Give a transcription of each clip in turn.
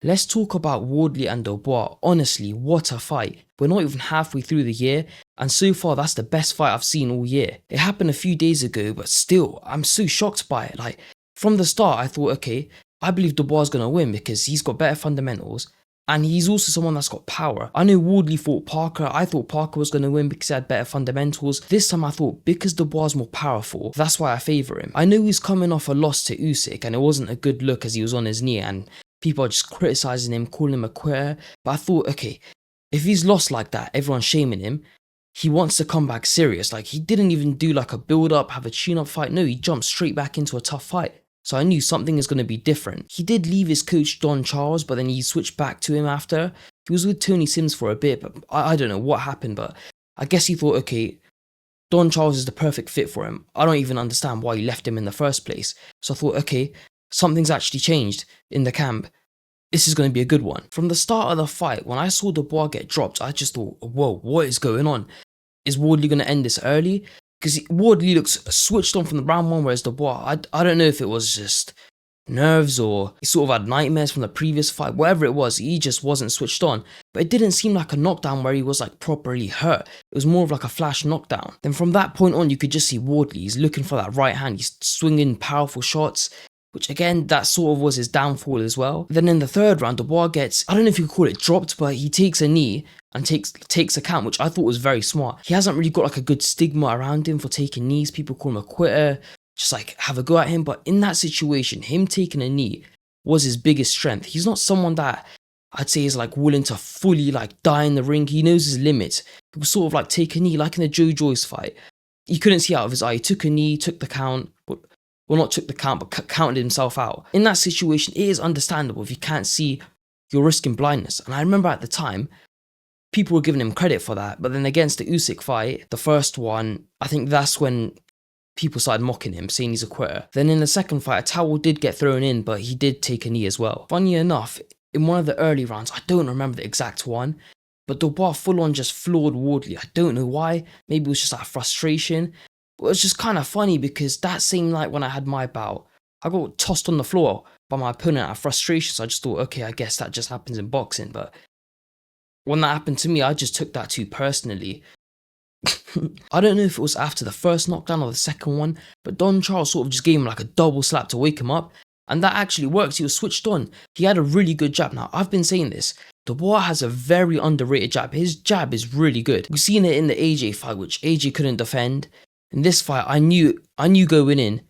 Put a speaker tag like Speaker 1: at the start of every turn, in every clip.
Speaker 1: Let's talk about Wardley and Dubois. Honestly, what a fight. We're not even halfway through the year, and so far that's the best fight I've seen all year. It happened a few days ago, but still, I'm so shocked by it. Like, from the start, I thought, okay, I believe Dubois is going to win because he's got better fundamentals, and he's also someone that's got power. I know Wardley fought Parker. I thought Parker was going to win because he had better fundamentals. This time I thought because Dubois is more powerful, that's why I favour him. I know he's coming off a loss to Usyk, and it wasn't a good look as he was on his knee, and people are just criticising him, calling him a quitter. But I thought, okay, if he's lost like that, everyone's shaming him. He wants to come back serious. Like, he didn't even do like a build-up, have a tune-up fight. No, he jumped straight back into a tough fight. So I knew something is going to be different. He did leave his coach Don Charles, but then he switched back to him after. He was with Tony Sims for a bit, but I don't know what happened, but I guess he thought, okay, Don Charles is the perfect fit for him. I don't even understand why he left him in the first place. So I thought, okay, something's actually changed in the camp. This is going to be a good one. From the start of the fight, when I saw Dubois get dropped, I just thought, whoa, what is going on? Is Wardley going to end this early? Because Wardley looks switched on from the round one, whereas Dubois, I don't know if it was just nerves or he sort of had nightmares from the previous fight. Whatever it was, he just wasn't switched on. But it didn't seem like a knockdown where he was like properly hurt. It was more of like a flash knockdown. Then from that point on, you could just see Wardley. He's looking for that right hand. He's swinging powerful shots, which again, that sort of was his downfall as well. Then in the third round, Dubois gets, I don't know if you could call it dropped, but he takes a knee and takes a count, which I thought was very smart. He hasn't really got like a good stigma around him for taking knees. People call him a quitter, just like have a go at him. But in that situation, him taking a knee was his biggest strength. He's not someone that I'd say is like willing to fully like die in the ring. He knows his limits. He will sort of like take a knee, like in the Joe Joyce fight. He couldn't see out of his eye. He took a knee, took the count, but well, not took the count, but counted himself out. In that situation, it is understandable if you can't see, you're risking blindness. And I remember at the time, people were giving him credit for that. But then against the Usyk fight, the first one, I think that's when people started mocking him, saying he's a quitter. Then in the second fight, a towel did get thrown in, but he did take a knee as well. Funny enough, in one of the early rounds, I don't remember the exact one, but Dubois full on just floored Wardley. I don't know why. Maybe it was just like frustration. But it was just kind of funny because that same night when I had my bout, I got tossed on the floor by my opponent out of frustration. So I just thought, okay, I guess that just happens in boxing. But when that happened to me, I just took that too personally. I don't know if it was after the first knockdown or the second one, but Don Charles sort of just gave him like a double slap to wake him up. And that actually worked. He was switched on. He had a really good jab. Now, I've been saying this. Dubois has a very underrated jab. His jab is really good. We've seen it in the AJ fight, which AJ couldn't defend. In this fight, I knew going in,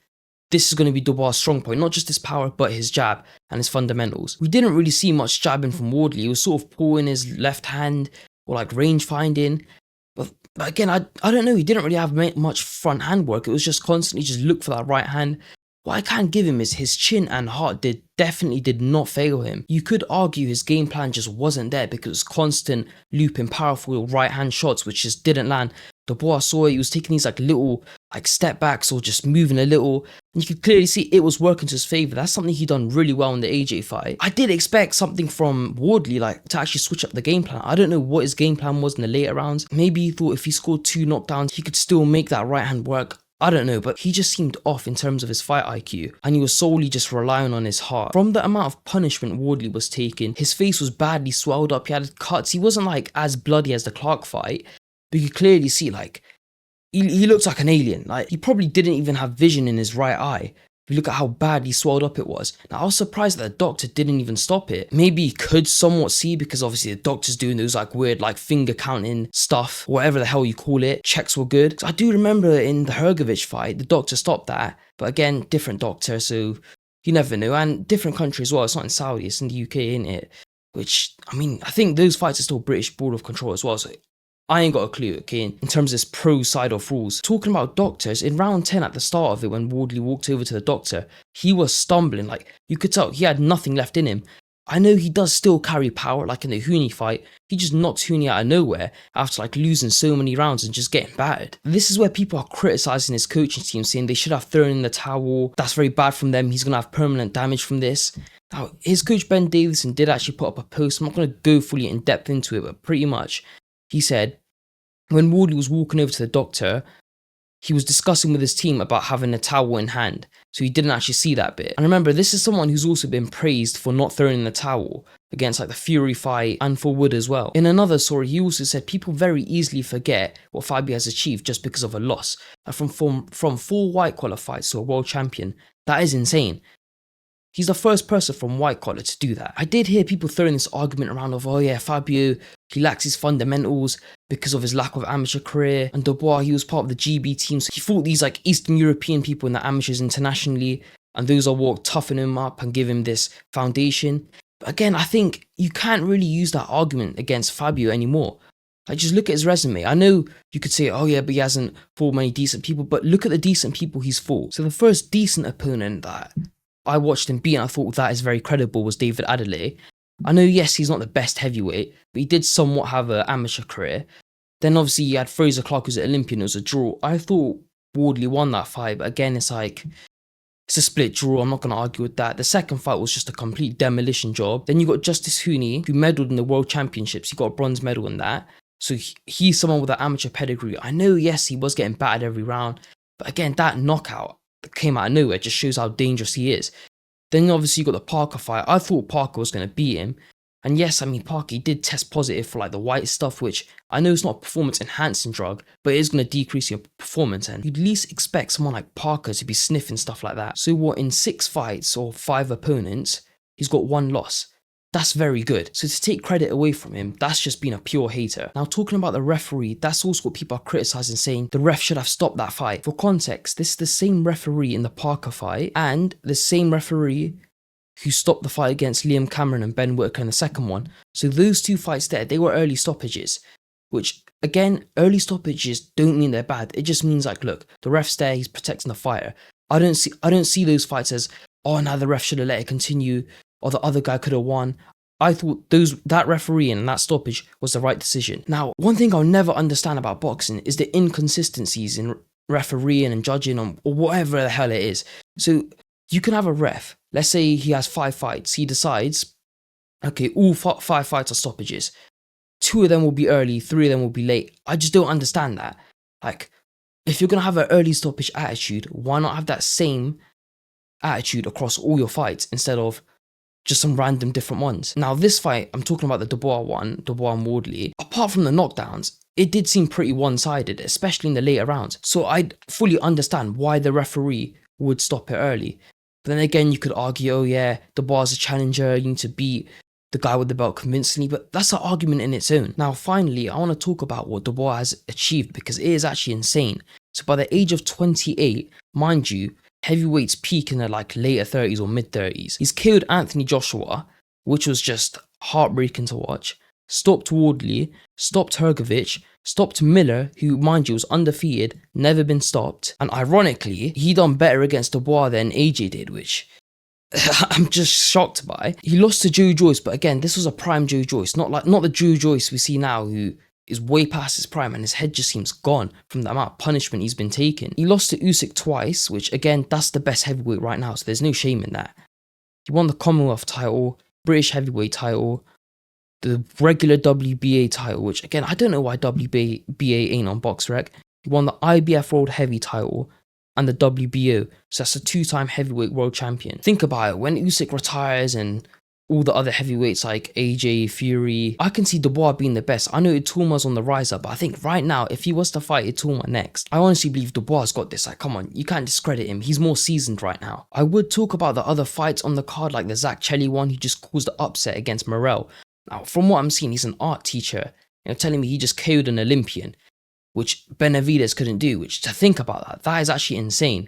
Speaker 1: this is going to be Dubois' strong point. Not just his power, but his jab and his fundamentals. We didn't really see much jabbing from Wardley. He was sort of pulling his left hand or like range finding. But again, I don't know. He didn't really have much front hand work. It was just constantly just look for that right hand. What I can give him is his chin and heart definitely did not fail him. You could argue his game plan just wasn't there because it was constant looping powerful right hand shots which just didn't land. Dubois saw it, he was taking these like little like step backs or just moving a little, and you could clearly see it was working to his favour. That's something he done really well in the AJ fight. I did expect something from Wardley, like to actually switch up the game plan. I don't know what his game plan was in the later rounds. Maybe he thought if he scored 2 knockdowns, he could still make that right hand work. I don't know, but he just seemed off in terms of his fight IQ, and he was solely just relying on his heart. From the amount of punishment Wardley was taking, his face was badly swelled up, he had cuts, he wasn't like as bloody as the Clark fight, but you could clearly see like, he looked like an alien. Like, he probably didn't even have vision in his right eye. If you look at how badly swelled up it was. Now, I was surprised that the doctor didn't even stop it. Maybe he could somewhat see because obviously the doctor's doing those like weird like finger counting stuff, whatever the hell you call it. Checks were good. So I do remember in the Hrgovic fight, the doctor stopped that. But again, different doctor, so you never know. And different country as well. It's not in Saudi, it's in the UK, isn't it? Which, I mean, I think those fights are still British Board of Control as well. So I ain't got a clue, okay, in terms of this pro side of rules. Talking about doctors, in round 10 at the start of it, when Wardley walked over to the doctor, he was stumbling. Like, you could tell he had nothing left in him. I know he does still carry power, like in the Hooney fight. He just knocks Hooney out of nowhere after like losing so many rounds and just getting battered. This is where people are criticising his coaching team, saying they should have thrown in the towel. That's very bad from them. He's going to have permanent damage from this. Now, his coach Ben Davison did actually put up a post. I'm not going to go fully in depth into it, but pretty much he said when Wardley was walking over to the doctor, he was discussing with his team about having a towel in hand, so he didn't actually see that bit. And remember, this is someone who's also been praised for not throwing in the towel against like the Fury fight and for Wood as well. In another story, he also said people very easily forget what Fabio has achieved just because of a loss. From 4 white collar fights to a world champion, that is insane. He's the first person from white collar to do that. I did hear people throwing this argument around of, oh yeah, Fabio, he lacks his fundamentals because of his lack of amateur career. And Dubois, he was part of the GB team, so he fought these like Eastern European people in the amateurs internationally, and those are what toughen him up and give him this foundation. But again, I think you can't really use that argument against Fabio anymore. Like, just look at his resume. I know you could say, oh yeah, but he hasn't fought many decent people, but look at the decent people he's fought. So the first decent opponent that I watched him beat and I thought that is very credible was David Adelaide. I know, yes, he's not the best heavyweight, but he did somewhat have an amateur career. Then obviously you had Fraser Clark, who's an Olympian. It was a draw. I thought Wardley won that fight, but again, it's a split draw. I'm not going to argue with that. The second fight was just a complete demolition job. Then you got Justice Hooney, who medalled in the World Championships. He got a bronze medal in that. So he's someone with an amateur pedigree. I know, yes, he was getting battered every round, but again, that knockout that came out of nowhere just shows how dangerous he is. Then obviously you got the Parker fight. I thought Parker was going to beat him. And yes, I mean, Parker, he did test positive for like the white stuff, which I know is not a performance enhancing drug, but it is going to decrease your performance. And you'd least expect someone like Parker to be sniffing stuff like that. So what, in 6 fights or 5 opponents, he's got 1 loss. That's very good. So to take credit away from him, that's just being a pure hater. Now, talking about the referee, that's also what people are criticizing, saying the ref should have stopped that fight. For context, this is the same referee in the Parker fight and the same referee who stopped the fight against Liam Cameron and Ben Whittaker in the second one. So those 2 fights there, they were early stoppages, which again, early stoppages don't mean they're bad. It just means like, look, the ref's there, he's protecting the fighter. I don't see those fights as, oh, now the ref should have let it continue, or the other guy could have won. I thought that referee and that stoppage was the right decision. Now, one thing I'll never understand about boxing is the inconsistencies in refereeing and judging or whatever the hell it is. So you can have a ref, let's say he has 5 fights, he decides, okay, all 5 fights are stoppages. 2 of them will be early, 3 of them will be late. I just don't understand that. Like, if you're going to have an early stoppage attitude, why not have that same attitude across all your fights instead of just some random different ones? Now, this fight, I'm talking about the Dubois one, Dubois and Wardley. Apart from the knockdowns, it did seem pretty one-sided, especially in the later rounds. So I fully understand why the referee would stop it early. But then again, you could argue, oh yeah, Dubois is a challenger, you need to beat the guy with the belt convincingly, but that's an argument in its own. Now, finally, I want to talk about what Dubois has achieved because it is actually insane. So by the age of 28, mind you, heavyweights peak in their like later 30s or mid 30s. He's killed Anthony Joshua, which was just heartbreaking to watch. Stopped Wardley, stopped Hrgovic, stopped Miller, who, mind you, was undefeated, never been stopped. And ironically, he done better against Dubois than AJ did, which I'm just shocked by. He lost to Joe Joyce, but again, this was a prime Joe Joyce, not the Joe Joyce we see now, who is way past his prime and his head just seems gone from the amount of punishment he's been taking. He lost to Usyk twice, which again, that's the best heavyweight right now, so there's no shame in that. He won the Commonwealth title, British heavyweight title, the regular WBA title, which again, I don't know why WBA ain't on BoxRec. He won the IBF World Heavy title and the WBO, so that's a 2-time heavyweight world champion. Think about it, when Usyk retires and all the other heavyweights like AJ, Fury, I can see Dubois being the best. I know Itulma's on the rise up, but I think right now, if he was to fight Itulma next, I honestly believe Dubois got this. Like, come on, you can't discredit him. He's more seasoned right now. I would talk about the other fights on the card, like the Zach Chelly one, who just caused the upset against Morrell. Now, from what I'm seeing, he's an art teacher, telling me he just KO'd an Olympian, which Benavidez couldn't do, which to think about that is actually insane.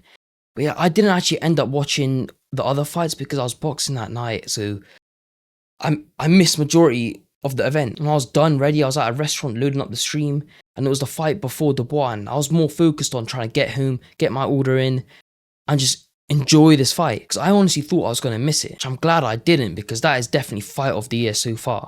Speaker 1: But yeah, I didn't actually end up watching the other fights because I was boxing that night, so I missed majority of the event. When I was done, ready, I was at a restaurant loading up the stream, and it was the fight before Dubois, and I was more focused on trying to get home, get my order in, and just enjoy this fight, because I honestly thought I was going to miss it, which I'm glad I didn't, because that is definitely fight of the year so far.